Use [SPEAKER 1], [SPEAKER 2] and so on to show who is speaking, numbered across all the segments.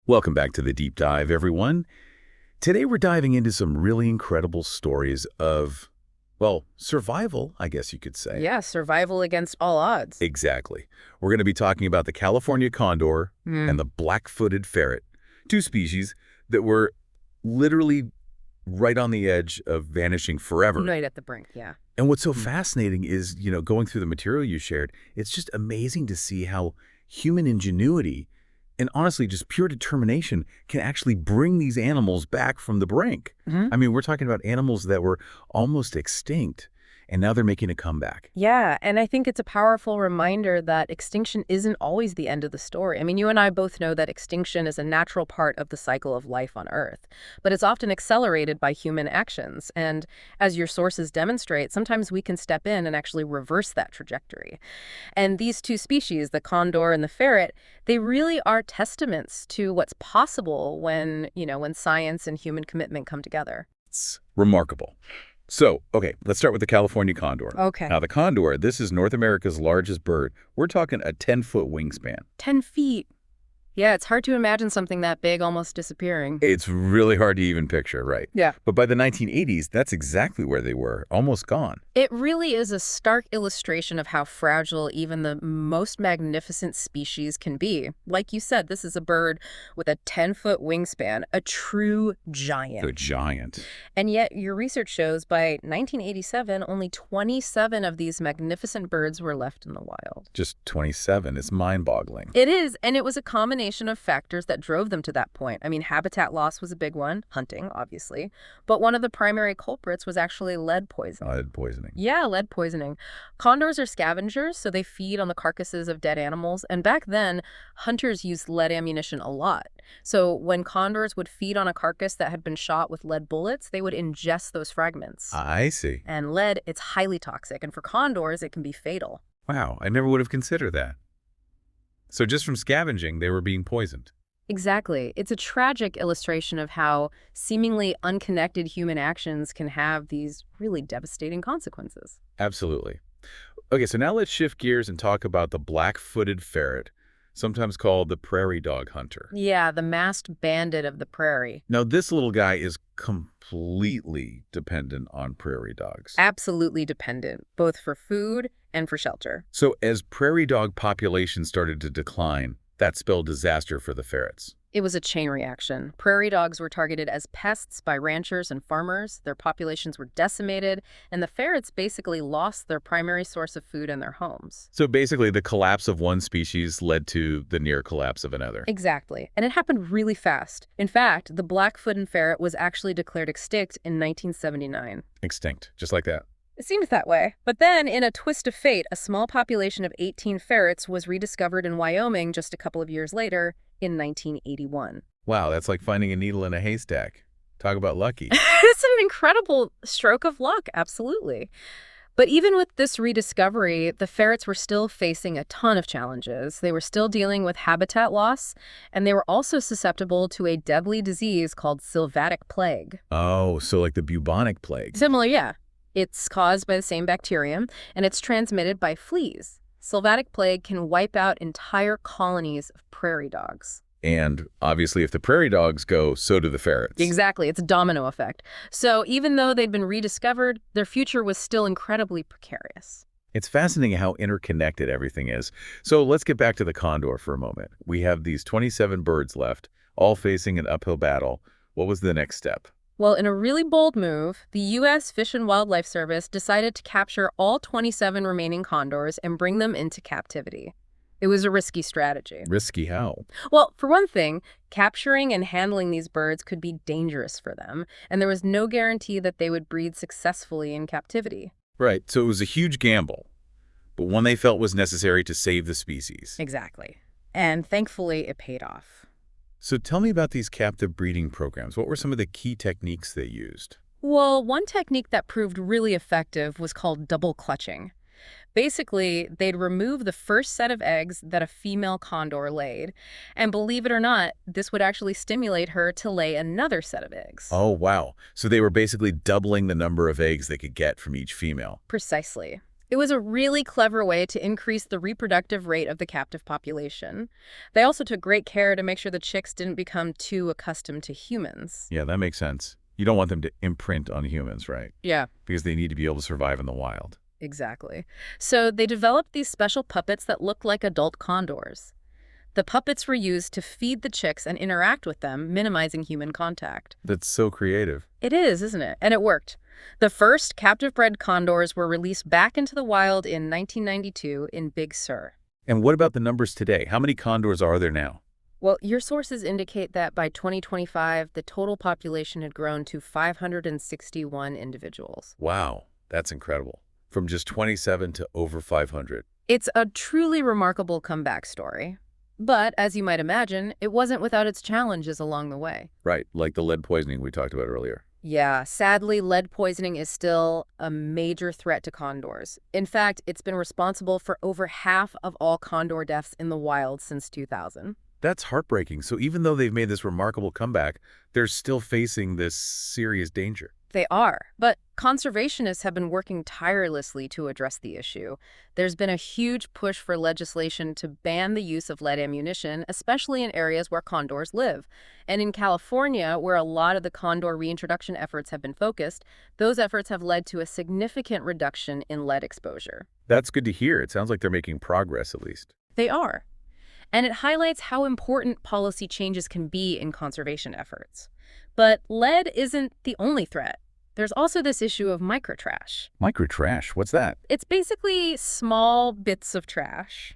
[SPEAKER 1] Welcome back to the Deep Dive, everyone. Today we're diving into some really incredible stories of, well, survival, I guess you could say.
[SPEAKER 2] Yeah, survival against all odds.
[SPEAKER 1] Exactly. We're going to be talking about the California condor and the black-footed ferret, two species that were literally right on the edge of vanishing forever.
[SPEAKER 2] Right at the brink, yeah.
[SPEAKER 1] And what's so fascinating is, going through the material you shared, it's just amazing to see how human ingenuity and honestly just pure determination can actually bring these animals back from the brink. I mean, we're talking about animals that were almost extinct, and now they're making a comeback.
[SPEAKER 2] Yeah, and I think it's a powerful reminder that extinction isn't always the end of the story. I mean, you and I both know that extinction is a natural part of the cycle of life on Earth, but it's often accelerated by human actions. And as your sources demonstrate, sometimes we can step in and actually reverse that trajectory. And these two species, the condor and the ferret, they really are testaments to what's possible when science and human commitment come together.
[SPEAKER 1] It's remarkable. So, okay, let's start with the California condor.
[SPEAKER 2] Okay.
[SPEAKER 1] Now, the condor, this is North America's largest bird. We're talking a 10-foot wingspan.
[SPEAKER 2] 10 feet. Yeah, it's hard to imagine something that big almost disappearing.
[SPEAKER 1] It's really hard to even picture, right?
[SPEAKER 2] Yeah.
[SPEAKER 1] But by the 1980s, that's exactly where they were, almost gone.
[SPEAKER 2] It really is a stark illustration of how fragile even the most magnificent species can be. Like you said, this is a bird with a 10-foot wingspan, a true giant.
[SPEAKER 1] A giant.
[SPEAKER 2] And yet your research shows by 1987, only 27 of these magnificent birds were left in the wild.
[SPEAKER 1] Just 27. It's mind-boggling.
[SPEAKER 2] It is, and it was a combination of factors that drove them to that point. I mean, habitat loss was a big one, hunting, obviously, but one of the primary culprits was actually lead poisoning.
[SPEAKER 1] Lead poisoning.
[SPEAKER 2] Yeah, lead poisoning. Condors are scavengers, so they feed on the carcasses of dead animals, and back then, hunters used lead ammunition a lot. So when condors would feed on a carcass that had been shot with lead bullets, they would ingest those fragments.
[SPEAKER 1] I see.
[SPEAKER 2] And lead, it's highly toxic, and for condors, it can be fatal.
[SPEAKER 1] Wow, I never would have considered that. So just from scavenging, they were being poisoned.
[SPEAKER 2] Exactly. It's a tragic illustration of how seemingly unconnected human actions can have these really devastating consequences.
[SPEAKER 1] Absolutely. Okay, so now let's shift gears and talk about the black-footed ferret, sometimes called the prairie dog hunter.
[SPEAKER 2] Yeah, the masked bandit of the prairie.
[SPEAKER 1] Now, this little guy is completely dependent on prairie dogs.
[SPEAKER 2] Absolutely dependent, both for food and for shelter.
[SPEAKER 1] So as prairie dog populations started to decline, that spelled disaster for the ferrets.
[SPEAKER 2] It was a chain reaction. Prairie dogs were targeted as pests by ranchers and farmers. Their populations were decimated, and the ferrets basically lost their primary source of food and their homes.
[SPEAKER 1] So basically, the collapse of one species led to the near collapse of another.
[SPEAKER 2] Exactly. And it happened really fast. In fact, the black-footed ferret was actually declared extinct in 1979.
[SPEAKER 1] Extinct, just like that.
[SPEAKER 2] It seemed that way. But then, in a twist of fate, a small population of 18 ferrets was rediscovered in Wyoming just a couple of years later in 1981.
[SPEAKER 1] Wow, that's like finding a needle in a haystack. Talk about lucky.
[SPEAKER 2] It's an incredible stroke of luck, absolutely. But even with this rediscovery, the ferrets were still facing a ton of challenges. They were still dealing with habitat loss, and they were also susceptible to a deadly disease called Sylvatic plague.
[SPEAKER 1] Oh, so like the bubonic plague.
[SPEAKER 2] Similar, yeah. It's caused by the same bacterium, and it's transmitted by fleas. Sylvatic plague can wipe out entire colonies of prairie dogs.
[SPEAKER 1] And obviously, if the prairie dogs go, so do the ferrets.
[SPEAKER 2] Exactly. It's a domino effect. So even though they'd been rediscovered, their future was still incredibly precarious.
[SPEAKER 1] It's fascinating how interconnected everything is. So let's get back to the condor for a moment. We have these 27 birds left, all facing an uphill battle. What was the next step?
[SPEAKER 2] Well, in a really bold move, the U.S. Fish and Wildlife Service decided to capture all 27 remaining condors and bring them into captivity. It was a risky strategy.
[SPEAKER 1] Risky how?
[SPEAKER 2] Well, for one thing, capturing and handling these birds could be dangerous for them, and there was no guarantee that they would breed successfully in captivity.
[SPEAKER 1] Right, so it was a huge gamble, but one they felt was necessary to save the species.
[SPEAKER 2] Exactly. And thankfully, it paid off.
[SPEAKER 1] So tell me about these captive breeding programs. What were some of the key techniques they used?
[SPEAKER 2] Well, one technique that proved really effective was called double clutching. Basically, they'd remove the first set of eggs that a female condor laid, and believe it or not, this would actually stimulate her to lay another set of eggs.
[SPEAKER 1] Oh, wow. So they were basically doubling the number of eggs they could get from each female.
[SPEAKER 2] Precisely. It was a really clever way to increase the reproductive rate of the captive population. They also took great care to make sure the chicks didn't become too accustomed to humans.
[SPEAKER 1] Yeah, that makes sense. You don't want them to imprint on humans, right?
[SPEAKER 2] Yeah,
[SPEAKER 1] Because they need to be able to survive in the wild.
[SPEAKER 2] exactly. So they developed these special puppets that looked like adult condors. The puppets were used to feed the chicks and interact with them, minimizing human contact.
[SPEAKER 1] That's so creative.
[SPEAKER 2] It is, isn't it? And it worked. The first captive-bred condors were released back into the wild in 1992 in Big Sur.
[SPEAKER 1] And what about the numbers today? How many condors are there now?
[SPEAKER 2] Well, your sources indicate that by 2025, the total population had grown to 561 individuals.
[SPEAKER 1] Wow, that's incredible. From just 27 to over 500.
[SPEAKER 2] It's a truly remarkable comeback story. But, as you might imagine, it wasn't without its challenges along the way.
[SPEAKER 1] Right, like the lead poisoning we talked about earlier.
[SPEAKER 2] Yeah, sadly, lead poisoning is still a major threat to condors. In fact, it's been responsible for over half of all condor deaths in the wild since 2000.
[SPEAKER 1] That's heartbreaking. So even though they've made this remarkable comeback, they're still facing this serious danger.
[SPEAKER 2] They are, but conservationists have been working tirelessly to address the issue. There's been a huge push for legislation to ban the use of lead ammunition, especially in areas where condors live. And in California, where a lot of the condor reintroduction efforts have been focused, those efforts have led to a significant reduction in lead exposure.
[SPEAKER 1] That's good to hear. It sounds like they're making progress, at least.
[SPEAKER 2] They are. And it highlights how important policy changes can be in conservation efforts. But lead isn't the only threat. There's also this issue of microtrash.
[SPEAKER 1] Microtrash, what's that?
[SPEAKER 2] It's basically small bits of trash.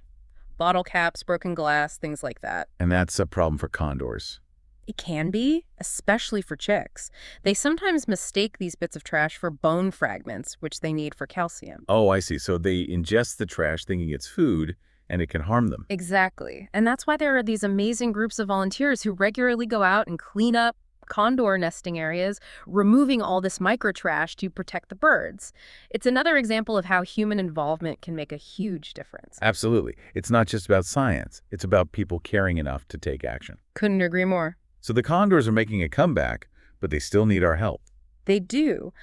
[SPEAKER 2] Bottle caps, broken glass, things like that.
[SPEAKER 1] And that's a problem for condors.
[SPEAKER 2] It can be, especially for chicks. They sometimes mistake these bits of trash for bone fragments, which they need for calcium.
[SPEAKER 1] Oh, I see. So they ingest the trash thinking it's food, and it can harm them.
[SPEAKER 2] Exactly. And that's why there are these amazing groups of volunteers who regularly go out and clean up condor nesting areas, removing all this microtrash to protect the birds. It's another example of how human involvement can make a huge difference.
[SPEAKER 1] Absolutely. It's not just about science. It's about people caring enough to take action.
[SPEAKER 2] Couldn't agree more.
[SPEAKER 1] So the condors are making a comeback, but they still need our help.
[SPEAKER 2] They do.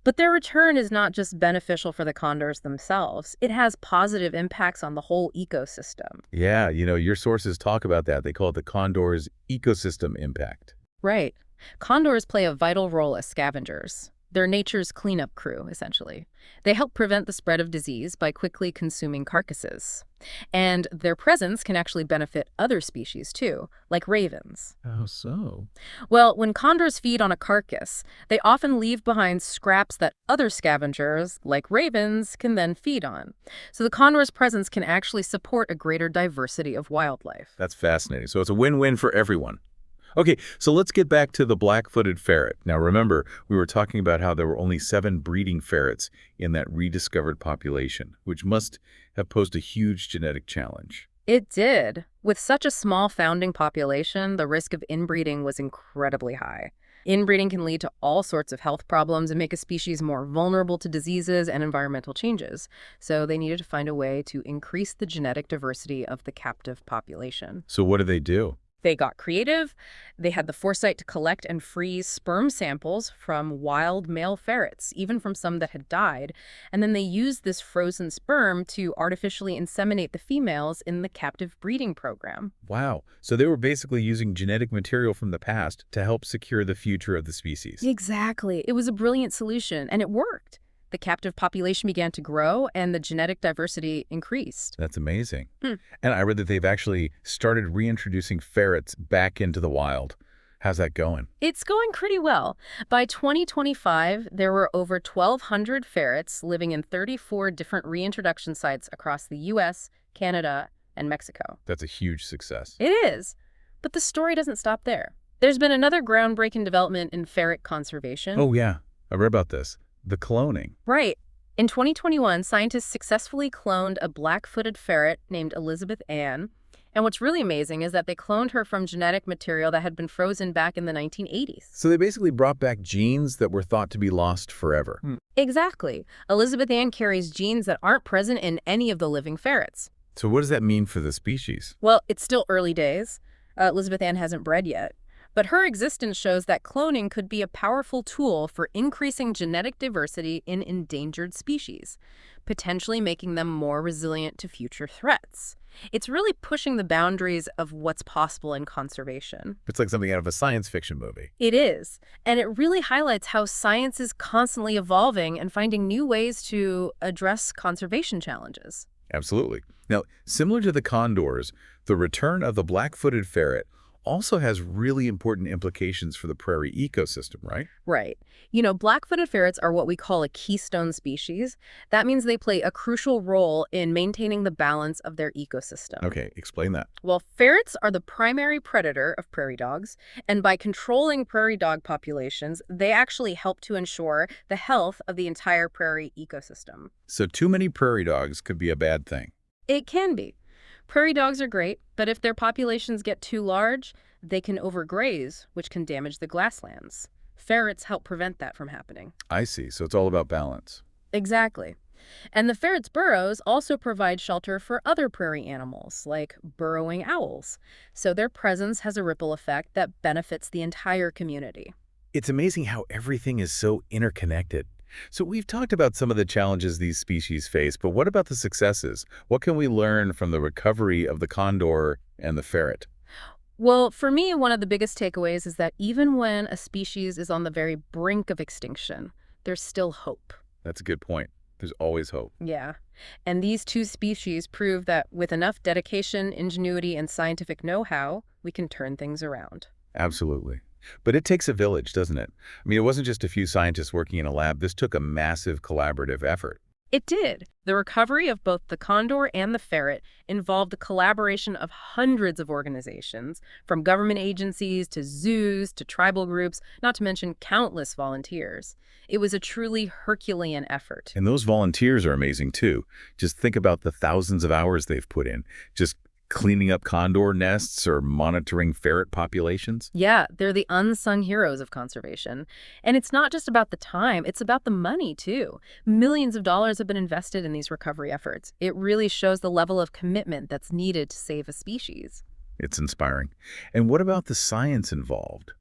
[SPEAKER 2] But their return is not just beneficial for the condors themselves. It has positive impacts on the whole ecosystem.
[SPEAKER 1] Yeah, your sources talk about that. They call it the condor's ecosystem impact.
[SPEAKER 2] Right. Condors play a vital role as scavengers. They're nature's cleanup crew, essentially. They help prevent the spread of disease by quickly consuming carcasses. And their presence can actually benefit other species, too, like ravens.
[SPEAKER 1] How so?
[SPEAKER 2] Well, when condors feed on a carcass, they often leave behind scraps that other scavengers, like ravens, can then feed on. So the condor's presence can actually support a greater diversity of wildlife.
[SPEAKER 1] That's fascinating. So it's a win-win for everyone. Okay, so let's get back to the black-footed ferret. Now remember, we were talking about how there were only 7 breeding ferrets in that rediscovered population, which must have posed a huge genetic challenge.
[SPEAKER 2] It did. With such a small founding population, the risk of inbreeding was incredibly high. Inbreeding can lead to all sorts of health problems and make a species more vulnerable to diseases and environmental changes. So they needed to find a way to increase the genetic diversity of the captive population.
[SPEAKER 1] So what do they do?
[SPEAKER 2] They got creative. They had the foresight to collect and freeze sperm samples from wild male ferrets, even from some that had died. And then they used this frozen sperm to artificially inseminate the females in the captive breeding program.
[SPEAKER 1] Wow. So they were basically using genetic material from the past to help secure the future of the species.
[SPEAKER 2] Exactly. It was a brilliant solution, and it worked. The captive population began to grow, and the genetic diversity increased.
[SPEAKER 1] That's amazing. And I read that they've actually started reintroducing ferrets back into the wild. How's that going?
[SPEAKER 2] It's going pretty well. By 2025, there were over 1,200 ferrets living in 34 different reintroduction sites across the U.S., Canada, and Mexico.
[SPEAKER 1] That's a huge success.
[SPEAKER 2] It is. But the story doesn't stop there. There's been another groundbreaking development in ferret conservation.
[SPEAKER 1] Oh, yeah. I read about this. The cloning.
[SPEAKER 2] Right. In 2021, scientists successfully cloned a black-footed ferret named Elizabeth Ann. And what's really amazing is that they cloned her from genetic material that had been frozen back in the 1980s.
[SPEAKER 1] So they basically brought back genes that were thought to be lost forever.
[SPEAKER 2] Exactly. Elizabeth Ann carries genes that aren't present in any of the living ferrets.
[SPEAKER 1] So what does that mean for the species?
[SPEAKER 2] Well, it's still early days. Elizabeth Ann hasn't bred yet. But her existence shows that cloning could be a powerful tool for increasing genetic diversity in endangered species, potentially making them more resilient to future threats. It's really pushing the boundaries of what's possible in conservation.
[SPEAKER 1] It's like something out of a science fiction movie.
[SPEAKER 2] It is, and it really highlights how science is constantly evolving and finding new ways to address conservation challenges.
[SPEAKER 1] Absolutely. Now, similar to the condors, the return of the black-footed ferret also has really important implications for the prairie ecosystem, right?
[SPEAKER 2] Right. Black-footed ferrets are what we call a keystone species. That means they play a crucial role in maintaining the balance of their ecosystem.
[SPEAKER 1] Okay, explain that.
[SPEAKER 2] Well, ferrets are the primary predator of prairie dogs, and by controlling prairie dog populations, they actually help to ensure the health of the entire prairie ecosystem.
[SPEAKER 1] So too many prairie dogs could be a bad thing.
[SPEAKER 2] It can be. Prairie dogs are great, but if their populations get too large, they can overgraze, which can damage the grasslands. Ferrets help prevent that from happening.
[SPEAKER 1] I see. So it's all about balance.
[SPEAKER 2] Exactly. And the ferret's burrows also provide shelter for other prairie animals, like burrowing owls. So their presence has a ripple effect that benefits the entire community.
[SPEAKER 1] It's amazing how everything is so interconnected. So we've talked about some of the challenges these species face, but what about the successes? What can we learn from the recovery of the condor and the ferret?
[SPEAKER 2] Well, for me, one of the biggest takeaways is that even when a species is on the very brink of extinction, there's still hope.
[SPEAKER 1] That's a good point. There's always hope.
[SPEAKER 2] Yeah. And these two species prove that with enough dedication, ingenuity, and scientific know-how, we can turn things around.
[SPEAKER 1] Absolutely. But it takes a village, doesn't it? I mean, it wasn't just a few scientists working in a lab. This took a massive collaborative effort.
[SPEAKER 2] It did. The recovery of both the condor and the ferret involved the collaboration of hundreds of organizations, from government agencies to zoos to tribal groups, not to mention countless volunteers. It was a truly Herculean effort.
[SPEAKER 1] And those volunteers are amazing, too. Just think about the thousands of hours they've put in, just cleaning up condor nests or monitoring ferret populations.
[SPEAKER 2] Yeah, they're the unsung heroes of conservation. And it's not just about the time, it's about the money, too. Millions of dollars have been invested in these recovery efforts. It really shows the level of commitment that's needed to save a species.
[SPEAKER 1] It's inspiring. And what about the science involved?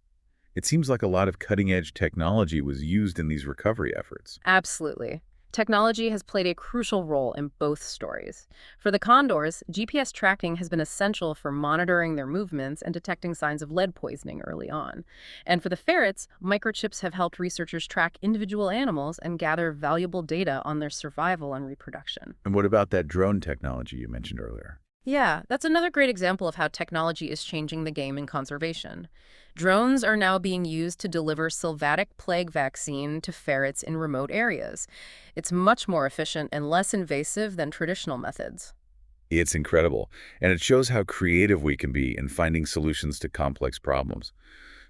[SPEAKER 1] It seems like a lot of cutting-edge technology was used in these recovery efforts.
[SPEAKER 2] Absolutely. Technology has played a crucial role in both stories. For the condors, GPS tracking has been essential for monitoring their movements and detecting signs of lead poisoning early on. And for the ferrets, microchips have helped researchers track individual animals and gather valuable data on their survival and reproduction.
[SPEAKER 1] And what about that drone technology you mentioned earlier?
[SPEAKER 2] Yeah, that's another great example of how technology is changing the game in conservation. Drones are now being used to deliver Sylvatic plague vaccine to ferrets in remote areas. It's much more efficient and less invasive than traditional methods.
[SPEAKER 1] It's incredible, and it shows how creative we can be in finding solutions to complex problems.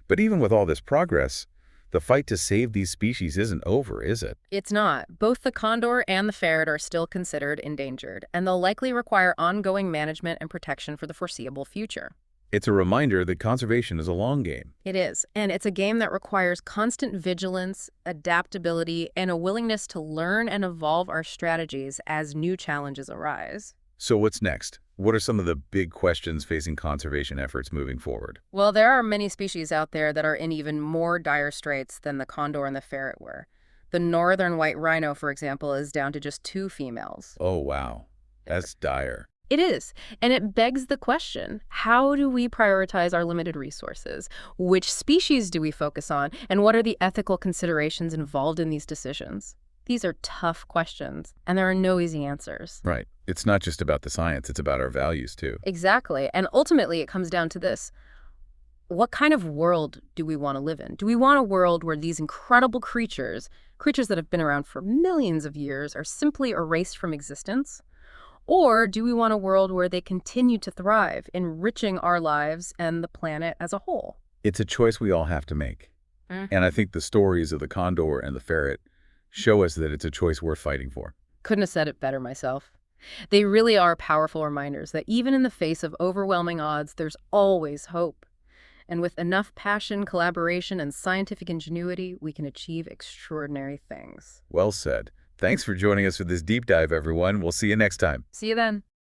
[SPEAKER 1] But even with all this progress, the fight to save these species isn't over, is it?
[SPEAKER 2] It's not. Both the condor and the ferret are still considered endangered, and they'll likely require ongoing management and protection for the foreseeable future.
[SPEAKER 1] It's a reminder that conservation is a long game.
[SPEAKER 2] It is, and it's a game that requires constant vigilance, adaptability, and a willingness to learn and evolve our strategies as new challenges arise.
[SPEAKER 1] So what's next? What are some of the big questions facing conservation efforts moving forward?
[SPEAKER 2] Well, there are many species out there that are in even more dire straits than the condor and the ferret were. The northern white rhino, for example, is down to just 2 females.
[SPEAKER 1] Oh, wow. That's dire.
[SPEAKER 2] It is, and it begs the question, how do we prioritize our limited resources? Which species do we focus on, and what are the ethical considerations involved in these decisions? These are tough questions, and there are no easy answers.
[SPEAKER 1] Right. It's not just about the science, it's about our values, too.
[SPEAKER 2] Exactly, and ultimately it comes down to this. What kind of world do we want to live in? Do we want a world where these incredible creatures that have been around for millions of years, are simply erased from existence? Or do we want a world where they continue to thrive, enriching our lives and the planet as a whole?
[SPEAKER 1] It's a choice we all have to make. And I think the stories of the condor and the ferret show us that it's a choice worth fighting for.
[SPEAKER 2] Couldn't have said it better myself. They really are powerful reminders that even in the face of overwhelming odds, there's always hope. And with enough passion, collaboration, and scientific ingenuity, we can achieve extraordinary things.
[SPEAKER 1] Well said. Thanks for joining us for this deep dive, everyone. We'll see you next time.
[SPEAKER 2] See you then.